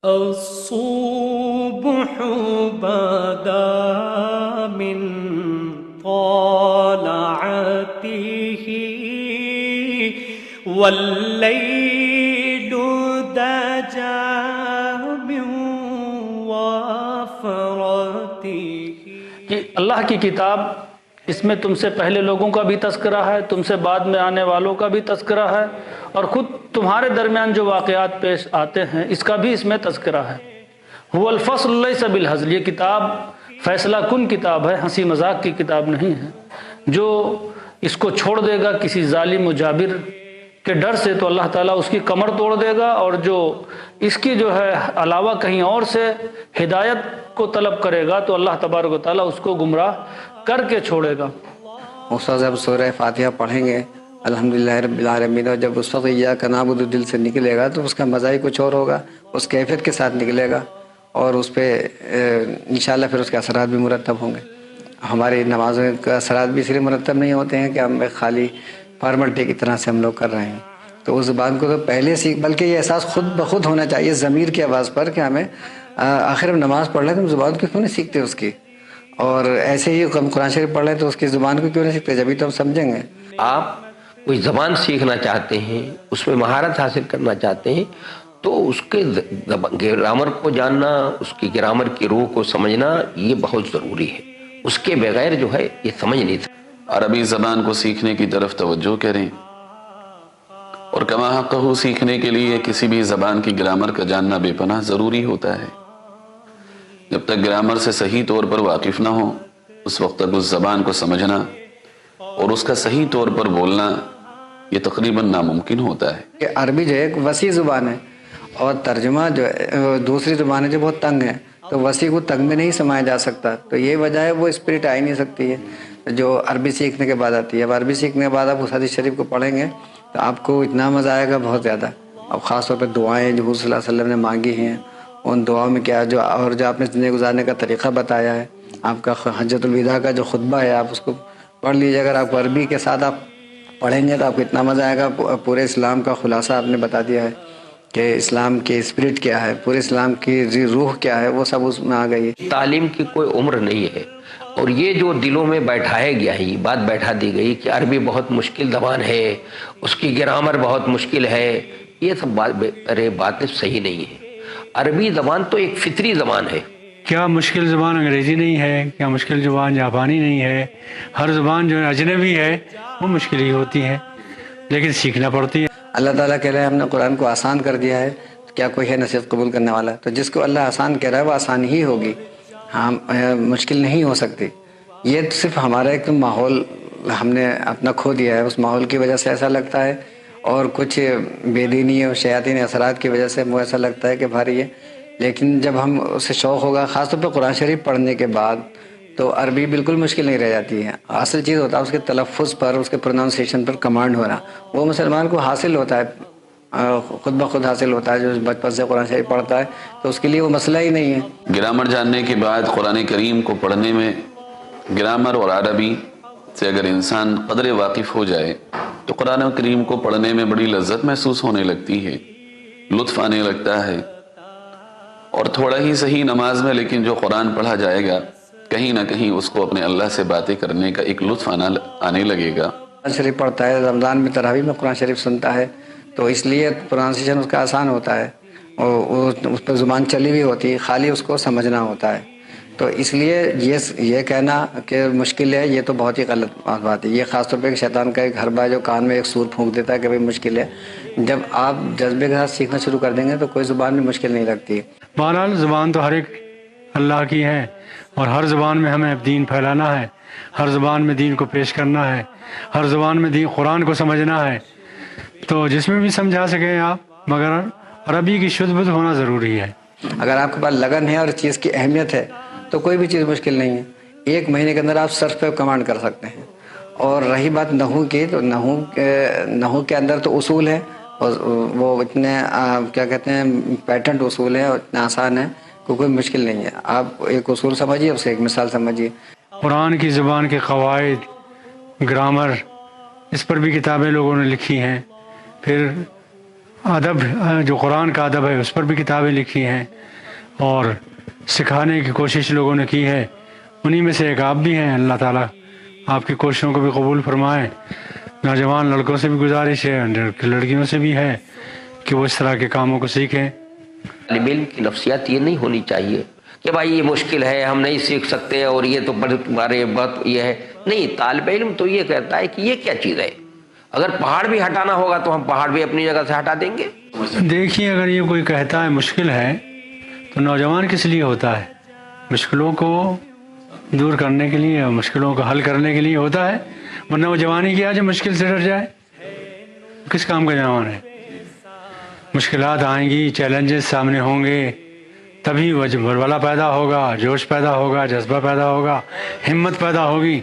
الصبح بدا من طلعته والليل دجا من وفرته۔ کہ اللہ کی کتاب، اس میں تم سے پہلے لوگوں کا بھی تذکرہ ہے، تم سے بعد میں آنے والوں کا بھی تذکرہ ہے، اور خود تمہارے درمیان جو واقعات پیش آتے ہیں اس کا بھی اس میں تذکرہ ہے۔ هو الفصل لیس بالہزل، یہ کتاب فیصلہ کن کتاب ہے، ہنسی مذاق کی کتاب نہیں ہے۔ جو اس کو چھوڑ دے گا کسی ظالم و جابر کے ڈر سے تو اللہ تعالیٰ اس کی کمر توڑ دے گا، اور جو اس کی جو ہے علاوہ کہیں اور سے ہدایت کو طلب کرے گا تو اللہ تبارک و تعالیٰ اس کو گمراہ کر کے چھوڑے گا۔ استاد جب سورہ فاتحہ پڑھیں گے الحمدللہ رب العالمین، اور جب اس وقت ایاک نعبد دل سے نکلے گا تو اس کا مزہ ہی کچھ اور ہوگا، اس کیفیت کے ساتھ نکلے گا، اور اس پہ انشاءاللہ پھر اس کے اثرات بھی مرتب ہوں گے۔ ہماری نمازوں کے اثرات بھی صرف مرتب نہیں ہوتے ہیں کہ ہم ایک خالی فارملٹی کی طرح سے ہم لوگ کر رہے ہیں، تو اس زبان کو تو پہلے سیکھ، بلکہ یہ احساس خود بخود ہونا چاہیے ضمیر کی آواز پر کہ ہمیں آخر میں نماز پڑھ لیں تو ہم زبان کو کیوں نہیں سیکھتے اس کی، اور ایسے ہی ہم قرآن شریف پڑھ لیں تو اس کی زبان کو کیوں نہیں سیکھتے، جبھی تو ہم سمجھیں گے۔ آپ کوئی زبان سیکھنا چاہتے ہیں، اس میں مہارت حاصل کرنا چاہتے ہیں، تو اس کے گرامر کو جاننا، اس کی گرامر کی روح کو سمجھنا یہ بہت ضروری ہے، اس کے بغیر جو ہے یہ سمجھ نہیں سکتے۔ عربی زبان کو سیکھنے کی طرف توجہ کریں، اور کما حقہ سیکھنے کے لیے کسی بھی زبان کی گرامر کا جاننا بے پناہ ضروری ہوتا ہے۔ جب تک گرامر سے صحیح طور پر واقف نہ ہو اس وقت تک اس زبان کو سمجھنا اور اس کا صحیح طور پر بولنا یہ تقریباً ناممکن ہوتا ہے۔ کہ عربی جو ہے ایک وسیع زبان ہے، اور ترجمہ جو دوسری زبانیں جو بہت تنگ ہیں، تو وسیع کو تنگ میں نہیں سمایا جا سکتا، تو یہ وجہ ہے وہ اسپرٹ آ ہی نہیں سکتی ہے جو عربی سیکھنے کے بعد آتی ہے۔ اب عربی سیکھنے کے بعد آپ اس حدیث شریف کو پڑھیں گے تو آپ کو اتنا مزہ آئے گا بہت زیادہ، اور خاص طور پہ دعائیں جو حضور صلی اللہ علیہ وسلم نے مانگی ہیں ان دعاؤں میں کیا جو، اور جو آپ نے زندگی گزارنے کا طریقہ بتایا ہے، آپ کا حجۃ الوداع کا جو خطبہ ہے آپ اس کو پڑھ لیجیے۔ اگر آپ عربی کے ساتھ آپ پڑھیں گے تو آپ کو اتنا مزہ آئے گا، پورے اسلام کا خلاصہ آپ نے بتا دیا ہے کہ اسلام کی اسپرٹ کیا ہے، پورے اسلام کی روح کیا ہے، وہ سب اس میں آ گئی ہے۔ تعلیم کی کوئی عمر نہیں ہے، اور یہ جو دلوں میں بیٹھایا گیا ہے، یہ بات بیٹھا دی گئی کہ عربی بہت مشکل زبان ہے، اس کی گرامر بہت مشکل ہے، یہ سب باتیں صحیح نہیں ہے۔ عربی زبان تو ایک فطری زبان ہے۔ کیا مشکل زبان انگریزی نہیں ہے، کیا مشکل زبان جاپانی نہیں ہے، ہر زبان جو اجنبی ہے وہ مشکل ہی ہوتی ہے، لیکن سیکھنا پڑتی ہے۔ اللہ تعالیٰ کہہ رہے ہیں ہم نے قرآن کو آسان کر دیا ہے، تو کیا کوئی ہے نصیحت قبول کرنے والا؟ تو جس کو اللہ آسان کہہ رہا ہے وہ آسان ہی ہوگی، ہاں مشکل نہیں ہو سکتی۔ یہ صرف ہمارا ایک ماحول ہم نے اپنا کھو دیا ہے، اس ماحول کی وجہ سے ایسا لگتا ہے، اور کچھ بے دینی اور شیاطین اثرات کی وجہ سے وہ ایسا لگتا ہے کہ بھاری ہے، لیکن جب ہم اسے شوق ہوگا خاص طور پہ قرآن شریف پڑھنے کے بعد تو عربی بالکل مشکل نہیں رہ جاتی ہے۔ اصل چیز ہوتا ہے اس کے تلفظ پر، اس کے پروننسیشن پر کمانڈ ہونا، وہ مسلمان کو حاصل ہوتا ہے، خود بخود حاصل ہوتا ہے۔ جو بچپن سے قرآن شریف پڑھتا ہے تو اس کے لیے وہ مسئلہ ہی نہیں ہے۔ گرامر جاننے کے بعد قرآن کریم کو پڑھنے میں گرامر اور عربی سے اگر انسان قدر واقف ہو جائے تو قرآن کریم کو پڑھنے میں بڑی لذت محسوس ہونے لگتی ہے، لطف آنے لگتا ہے، اور تھوڑا ہی صحیح نماز میں لیکن جو قرآن پڑھا جائے گا کہیں نہ کہیں اس کو اپنے اللہ سے باتیں کرنے کا ایک لطف آنے لگے گا۔ قرآن شریف پڑھتا ہے، رمضان میں تراویح میں قرآن شریف سنتا ہے، تو اس لیے پروننسیشن اس کا آسان ہوتا ہے، اور اس پر زبان چلی ہوئی ہوتی ہے، خالی اس کو سمجھنا ہوتا ہے۔ تو اس لیے یہ کہنا کہ مشکل ہے یہ تو بہت ہی غلط بات ہے۔ یہ خاص طور پہ شیطان کا ایک حربہ جو کان میں ایک سور پھونک دیتا ہے کہ بھائی مشکل ہے، جب آپ جذبے کے ساتھ سیکھنا شروع کر دیں گے تو کوئی زبان بھی مشکل نہیں لگتی۔ بہرحال زبان تو ہر ایک اللہ کی ہے، اور ہر زبان میں ہمیں دین پھیلانا ہے، ہر زبان میں دین کو پیش کرنا ہے، ہر زبان میں دین قرآن کو سمجھنا ہے، تو جس میں بھی سمجھا سکیں آپ، مگر عربی کی شدھ بدھ ہونا ضروری ہے۔ اگر آپ کے پاس لگن ہے اور چیز کی اہمیت ہے تو کوئی بھی چیز مشکل نہیں ہے۔ 1 مہینے کے اندر آپ صرف پہ کمانڈ کر سکتے ہیں۔ اور رہی بات نحو کی، تو نحو کے اندر تو اصول ہے، اور وہ اتنے کیا کہتے ہیں پیٹنٹ اصول ہیں، اور اتنے آسان ہیں کہ کوئی مشکل نہیں ہے۔ آپ ایک اصول سمجھیے، اسے ایک مثال سمجھیے۔ قرآن کی زبان کے قواعد، گرامر، اس پر بھی کتابیں لوگوں نے لکھی ہیں، پھر ادب جو قرآن کا ادب ہے اس پر بھی کتابیں لکھی ہیں اور سکھانے کی کوشش لوگوں نے کی ہے. انہی میں سے ایک آپ بھی ہیں. اللہ تعالیٰ آپ کی کوششوں کو بھی قبول فرمائے. نوجوان لڑکوں سے بھی گزارش ہے, لڑکیوں سے بھی ہے کہ وہ اس طرح کے کاموں کو سیکھیں. طالب علم کی نفسیات یہ نہیں ہونی چاہیے کہ بھائی یہ مشکل ہے, ہم نہیں سیکھ سکتے, اور یہ تو تمہارے بہت یہ ہے. نہیں, طالب علم تو یہ کہتا ہے کہ یہ کیا چیز ہے. اگر پہاڑ بھی ہٹانا ہوگا تو ہم پہاڑ بھی اپنی جگہ سے ہٹا دیں گے. دیکھیے, اگر یہ کوئی کہتا ہے مشکل ہے تو نوجوان کس لیے ہوتا ہے؟ مشکلوں کو دور کرنے کے لیے, مشکلوں کو حل کرنے کے لیے ہوتا ہے. ورنہ وہ جوانی کیا جو مشکل سے ڈر جائے؟ کس کام کا جوان ہے؟ مشکلات آئیں گی, چیلنجز سامنے ہوں گے, تبھی وہ ولولہ پیدا ہوگا, جوش پیدا ہوگا, جذبہ پیدا ہوگا, ہمت پیدا ہوگی.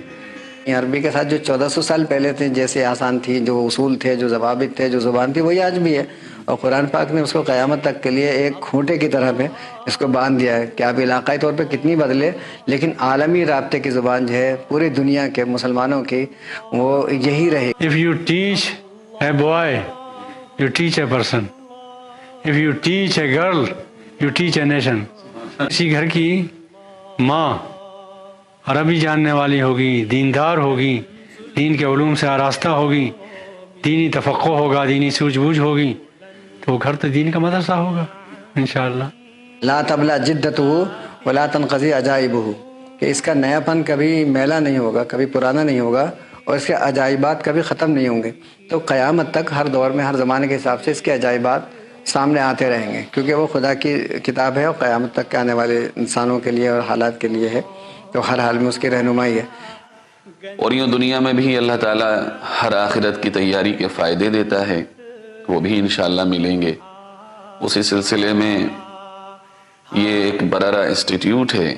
عربی کے ساتھ جو 1400 سال پہلے تھے, جیسے آسان تھی, جو اصول تھے, جو ضوابط تھے, جو زبان تھی, وہی آج بھی ہے. اور قرآن پاک نے اس کو قیامت تک کے لیے ایک کھوٹے کی طرح پہ اس کو باندھ دیا ہے کہ آپ علاقائی طور پہ کتنی بدلے, لیکن عالمی رابطے کی زبان جو ہے پوری دنیا کے مسلمانوں کی, وہ یہی رہے. If you teach a boy, you teach a person. If you teach a girl, you teach a nation. کسی گھر کی ماں عربی جاننے والی ہوگی, دیندار ہوگی, دین کے علوم سے آراستہ ہوگی, دینی تفقع ہوگا, دینی سوجھ بوجھ ہوگی, تو وہ گھر تو دین کا مدرسہ ہوگا انشاءاللہ. لا تبلا جدتہ ولا تنقضی عجائبہ, کہ اس کا نیا پن کبھی میلا نہیں ہوگا, کبھی پرانا نہیں ہوگا, اور اس کے عجائبات کبھی ختم نہیں ہوں گے. تو قیامت تک ہر دور میں, ہر زمانے کے حساب سے اس کے عجائبات سامنے آتے رہیں گے, کیونکہ وہ خدا کی کتاب ہے اور قیامت تک کے آنے والے انسانوں کے لیے اور حالات کے لیے ہے. تو ہر حال میں اس کی رہنمائی ہے. اور یوں دنیا میں بھی اللہ تعالیٰ ہر آخرت کی تیاری کے فائدے دیتا ہے, وہ بھی انشاءاللہ ملیں گے. اسی سلسلے میں یہ ایک برارہ انسٹیٹیوٹ ہے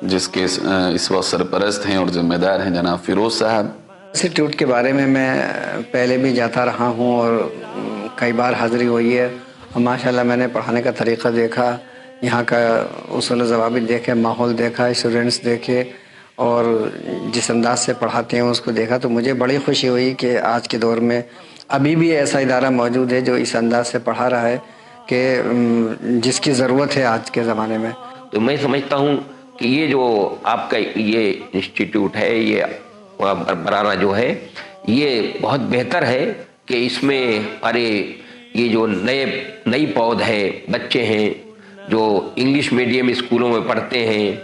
جس کے اس وقت سرپرست ہیں اور ذمہ دار ہیں جناب فیروز صاحب. انسٹیٹیوٹ کے بارے میں پہلے بھی جاتا رہا ہوں اور کئی بار حاضری ہوئی ہے, اور ماشاءاللہ میں نے پڑھانے کا طریقہ دیکھا, یہاں کا اصول و ضوابط دیکھے, ماحول دیکھا, اسٹوڈنٹس دیکھے, اور جس انداز سے پڑھاتے ہیں اس کو دیکھا, تو مجھے بڑی خوشی ہوئی کہ آج کے دور میں ابھی بھی ایسا ادارہ موجود ہے جو اس انداز سے پڑھا رہا ہے کہ جس کی ضرورت ہے آج کے زمانے میں. تو میں سمجھتا ہوں کہ یہ جو آپ کا یہ انسٹیٹیوٹ ہے, یہ برارہ جو ہے, یہ بہت بہتر ہے کہ اس میں ہمارے یہ جو نئی پود ہے, بچے ہیں جو انگلش میڈیم اسکولوں میں پڑھتے ہیں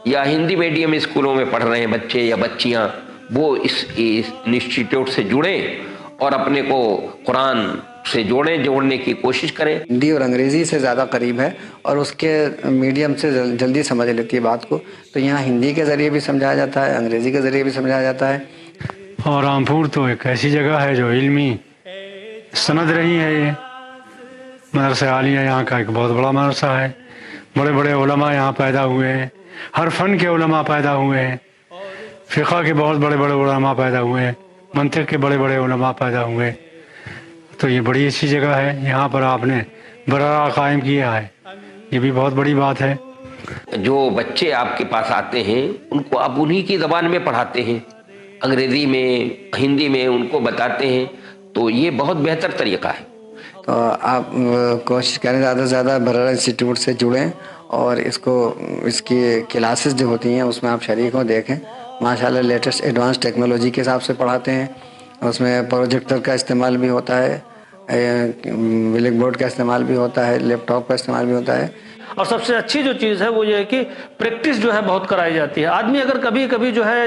یا ہندی میڈیم اسکولوں میں پڑھ رہے ہیں بچے یا بچیاں, وہ اس انسٹیٹیوٹ سے جڑیں اور اپنے کو قرآن سے جوڑنے کی کوشش کریں. ہندی اور انگریزی سے زیادہ قریب ہے اور اس کے میڈیم سے جلدی سمجھ لیتی ہے بات کو, تو یہاں ہندی کے ذریعے بھی سمجھایا جاتا ہے, انگریزی کے ذریعے بھی سمجھایا جاتا ہے. اور رامپور تو ایک ایسی جگہ ہے جو علمی سند رہی ہے. یہ مدرسہ عالیہ یہاں کا ایک بہت بڑا مدرسہ ہے, بڑے بڑے علماء یہاں پیدا ہوئے ہیں, ہر فن کے علماء پیدا ہوئے ہیں, فقہ کے بہت بڑے بڑے علماء پیدا ہوئے ہیں, منطق کے بڑے بڑے علماء پیدا ہوئے. تو یہ بڑی اچھی جگہ ہے, یہاں پر آپ نے برارہ قائم کیا ہے, یہ بھی بہت بڑی بات ہے. جو بچے آپ کے پاس آتے ہیں ان کو آپ انہی کی زبان میں پڑھاتے ہیں, انگریزی میں, ہندی میں ان کو بتاتے ہیں, تو یہ بہت بہتر طریقہ ہے. تو آپ کوشش کریں زیادہ سے زیادہ برارہ انسٹیٹیوٹ سے جڑیں اور اس کی کلاسز جو ہوتی ہیں اس میں آپ شریک ہوں, دیکھیں. ماشاءاللہ لیٹسٹ ایڈوانس ٹیکنالوجی کے حساب سے پڑھاتے ہیں, اس میں پروجیکٹر کا استعمال بھی ہوتا ہے, بلیک بورڈ کا استعمال بھی ہوتا ہے, لیپ ٹاپ کا استعمال بھی ہوتا ہے. اور سب سے اچھی جو چیز ہے وہ یہ ہے کہ پریکٹس جو ہے بہت کرائی جاتی ہے. آدمی اگر کبھی کبھی جو ہے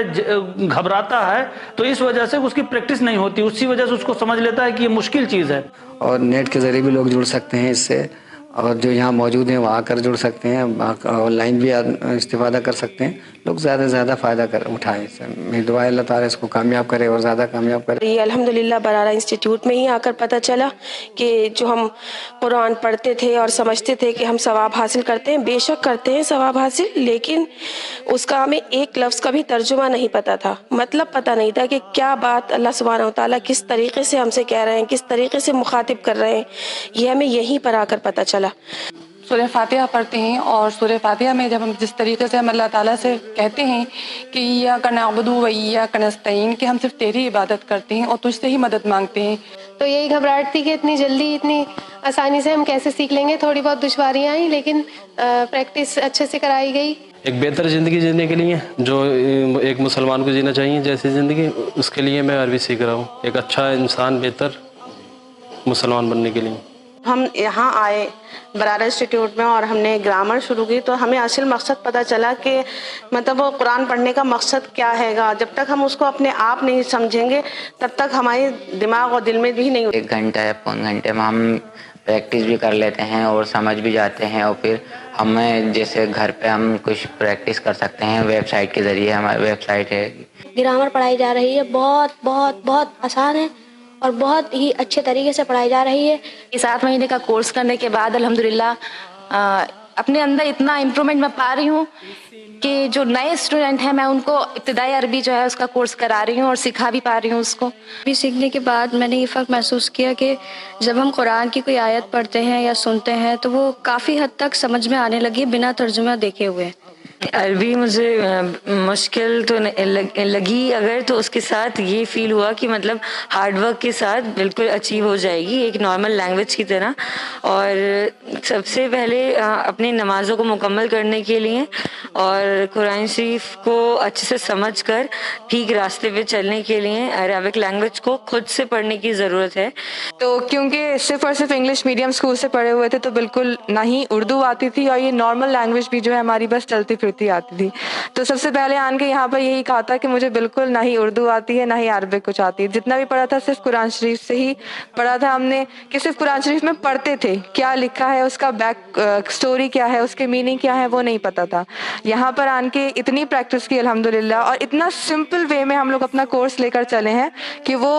گھبراتا ہے تو اس وجہ سے اس کی پریکٹس نہیں ہوتی, اسی وجہ سے اس کو سمجھ لیتا ہے کہ یہ مشکل چیز ہے. اور نیٹ کے ذریعے بھی لوگ جڑ سکتے ہیں اس سے, اور جو یہاں موجود ہیں وہ آ کر جڑ سکتے ہیں, آن لائن بھی استفادہ کر سکتے ہیں. لوگ زیادہ سے زیادہ فائدہ اٹھائیں اس سے. میری دعا ہے اللہ تعالیٰ اس کو کامیاب کرے اور زیادہ کامیاب کرے. یہ الحمدللہ برارہ انسٹیٹیوٹ میں ہی آ کر پتہ چلا کہ جو ہم قرآن پڑھتے تھے اور سمجھتے تھے کہ ہم ثواب حاصل کرتے ہیں, بے شک کرتے ہیں ثواب حاصل, لیکن اس کا ہمیں ایک لفظ کا بھی ترجمہ نہیں پتہ تھا, مطلب پتہ نہیں تھا کہ کیا بات اللہ سبحانہ وتعالیٰ کس طریقے سے ہم سے کہہ رہے ہیں, کس طریقے سے مخاطب کر رہے ہیں. یہ ہمیں یہیں پر آ کر پتہ چلا. سورہ فاتحہ پڑھتے ہیں, اور سورہ فاتحہ میں جب ہم جس طریقے سے ہم اللہ تعالیٰ سے کہتے ہیں کہ ایاک نعبد و ایاک نستعین, کہ ہم صرف تیری عبادت کرتے ہیں اور تجھ سے ہی مدد مانگتے ہیں, تو یہی گھبراہٹ تھی کہ اتنی جلدی اتنی آسانی سے ہم کیسے سیکھ لیں گے. تھوڑی بہت دشواریاں آئیں لیکن پریکٹس اچھے سے کرائی گئی. ایک بہتر زندگی جینے کے لیے جو ایک مسلمان کو جینا چاہیے جیسی زندگی، اس کے لیے میں عربی سیکھ رہا ہوں، ایک اچھا انسان، بہتر مسلمان بننے کے لیے. ہم یہاں آئے برارہ انسٹیٹیوٹ میں اور ہم نے گرامر شروع کی تو ہمیں اصل مقصد پتہ چلا کہ مطلب وہ قرآن پڑھنے کا مقصد کیا ہے گا. جب تک ہم اس کو اپنے آپ نہیں سمجھیں گے تب تک ہمارے دماغ اور دل میں بھی نہیں. 1 گھنٹہ یا پون گھنٹے میں ہم پریکٹس بھی کر لیتے ہیں اور سمجھ بھی جاتے ہیں، اور پھر ہمیں جیسے گھر پہ ہم کچھ پریکٹس کر سکتے ہیں ویب سائٹ کے ذریعے. ہماری ویب سائٹ ہے. گرامر پڑھائی جا رہی ہے، بہت بہت بہت آسان ہے اور بہت ہی اچھے طریقے سے پڑھائی جا رہی ہے. 7 مہینے کا کورس کرنے کے بعد الحمدللہ اپنے اندر اتنا امپرومنٹ میں پا رہی ہوں کہ جو نئے اسٹوڈنٹ ہیں میں ان کو ابتدائی عربی جو ہے اس کا کورس کرا رہی ہوں اور سکھا بھی پا رہی ہوں اس کو. عربی سیکھنے کے بعد میں نے یہ فرق محسوس کیا کہ جب ہم قرآن کی کوئی آیت پڑھتے ہیں یا سنتے ہیں تو وہ کافی حد تک سمجھ میں آنے لگی بنا ترجمہ دیکھے ہوئے. عربی مجھے مشکل تو لگی اگر تو اس کے ساتھ یہ فیل ہوا کہ مطلب ہارڈ ورک کے ساتھ بالکل اچیو ہو جائے گی ایک نارمل لینگویج کی طرح. اور سب سے پہلے اپنی نمازوں کو مکمل کرنے کے لیے اور قرآن شریف کو اچھے سے سمجھ کر ٹھیک راستے پہ چلنے کے لیے عربک لینگویج کو خود سے پڑھنے کی ضرورت ہے. تو کیونکہ صرف اور صرف انگلش میڈیم اسکول سے پڑھے ہوئے تھے تو بالکل نہ ہی اردو آتی تھی اور یہ نارمل لینگویج بھی جو ہے ہماری بس چلتی پھرتی آتی تھی. تو سب سے پہلے آن کے یہاں پر یہی کہا تھا کہ مجھے بالکل نہ ہی اردو آتی ہے نہ ہی عربک کچھ آتی ہے. جتنا بھی پڑھا تھا صرف قرآن شریف سے ہی پڑھا تھا ہم نے کہ صرف قرآن شریف میں پڑھتے تھے، کیا لکھا ہے اس کا بیک سٹوری کیا ہے، اس کے میننگ کیا ہے وہ نہیں پتا تھا. یہاں پر آن کے اتنی پریکٹس کی الحمدللہ اور اتنا سمپل وے میں ہم لوگ اپنا کورس لے کر چلے ہیں کہ وہ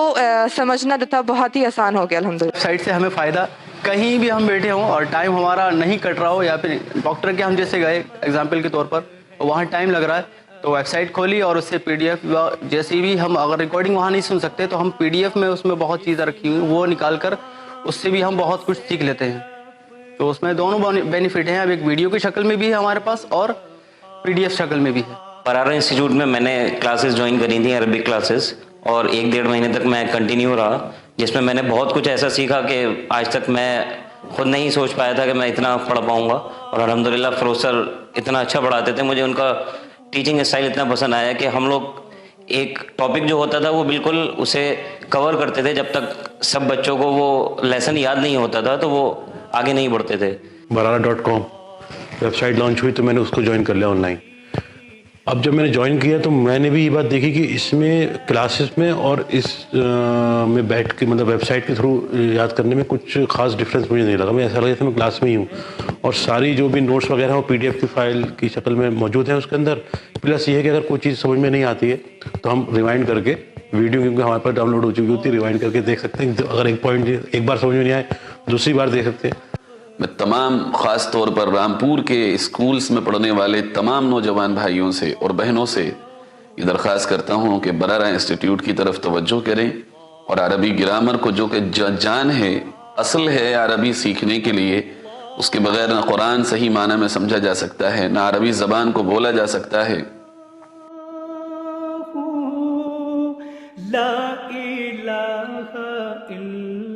سمجھنا جو تھا بہت ہی آسان ہو گیا الحمدللہ. سائٹ سے ہمیں فائدہ کہیں بھی ہم بیٹھے ہوں اور ٹائم ہمارا نہیں کٹ رہا ہو یا پھر ڈاکٹر کے ہم جیسے گئے ایگزامپل کے طور پر وہاں ٹائم لگ رہا ہے تو ویب سائٹ کھولی اور اس سے PDF جیسی بھی ہم اگر ریکارڈنگ وہاں نہیں سن سکتے تو ہم PDF میں اس میں بہت چیزیں رکھی ہوئی وہ نکال کر اس سے بھی ہم بہت کچھ سیکھ لیتے ہیں. تو اس میں دونوں بینیفٹ ہیں. اب ایک ویڈیو کی شکل میں بھی ہے ہمارے پاس اور PDF شکل میں بھی ہے. برارہ انسٹیٹیوٹ میں میں نے کلاسز جوائن کری تھیں عربک کلاسز اور 1-1.5 مہینے تک میں کنٹینیو رہا جس میں میں نے بہت کچھ ایسا سیکھا کہ آج تک میں خود نہیں سوچ پایا تھا کہ میں اتنا پڑھ پاؤں گا. اور الحمدللہ پروفیسر اتنا اچھا پڑھاتے تھے، مجھے ان کا ٹیچنگ اسٹائل اتنا پسند آیا کہ ہم لوگ ایک ٹاپک جو ہوتا تھا وہ بالکل اسے کور کرتے تھے جب تک سب بچوں کو وہ لیسن یاد نہیں ہوتا تھا تو وہ آگے نہیں بڑھتے تھے. برارہ.com ویب سائٹ لانچ ہوئی تو میں نے اس کو جوائن کر لیا آن لائن. اب جب میں نے جوائن کیا تو میں نے بھی یہ بات دیکھی کہ اس میں کلاسز میں اور اس میں بیٹھ کے مطلب ویب سائٹ کے تھرو یاد کرنے میں کچھ خاص ڈفرینس مجھے نہیں لگا. میں ایسا لگا کہ میں کلاس میں ہی ہوں اور ساری جو بھی نوٹس وغیرہ ہیں وہ PDF کی فائل کی شکل میں موجود ہیں اس کے اندر. پلس یہ ہے کہ اگر کوئی چیز سمجھ میں نہیں آتی ہے تو ہم ریوائنڈ کر کے ویڈیو کیونکہ ہمارے پاس ڈاؤن لوڈ ہو چکی ہوتی ہے ریوائنڈ کر کے دیکھ سکتے ہیں. اگر ایک پوائنٹ ایک بار سمجھ میں نہیں آئے دوسری بار دیکھ سکتے ہیں. میں تمام خاص طور پر رامپور کے اسکولز میں پڑھنے والے تمام نوجوان بھائیوں سے اور بہنوں سے یہ درخواست کرتا ہوں کہ برارہ انسٹیٹیوٹ کی طرف توجہ کریں اور عربی گرامر کو جو کہ جان ہے، اصل ہے عربی سیکھنے کے لیے. اس کے بغیر نہ قرآن صحیح معنی میں سمجھا جا سکتا ہے، نہ عربی زبان کو بولا جا سکتا ہے. لا الہ الا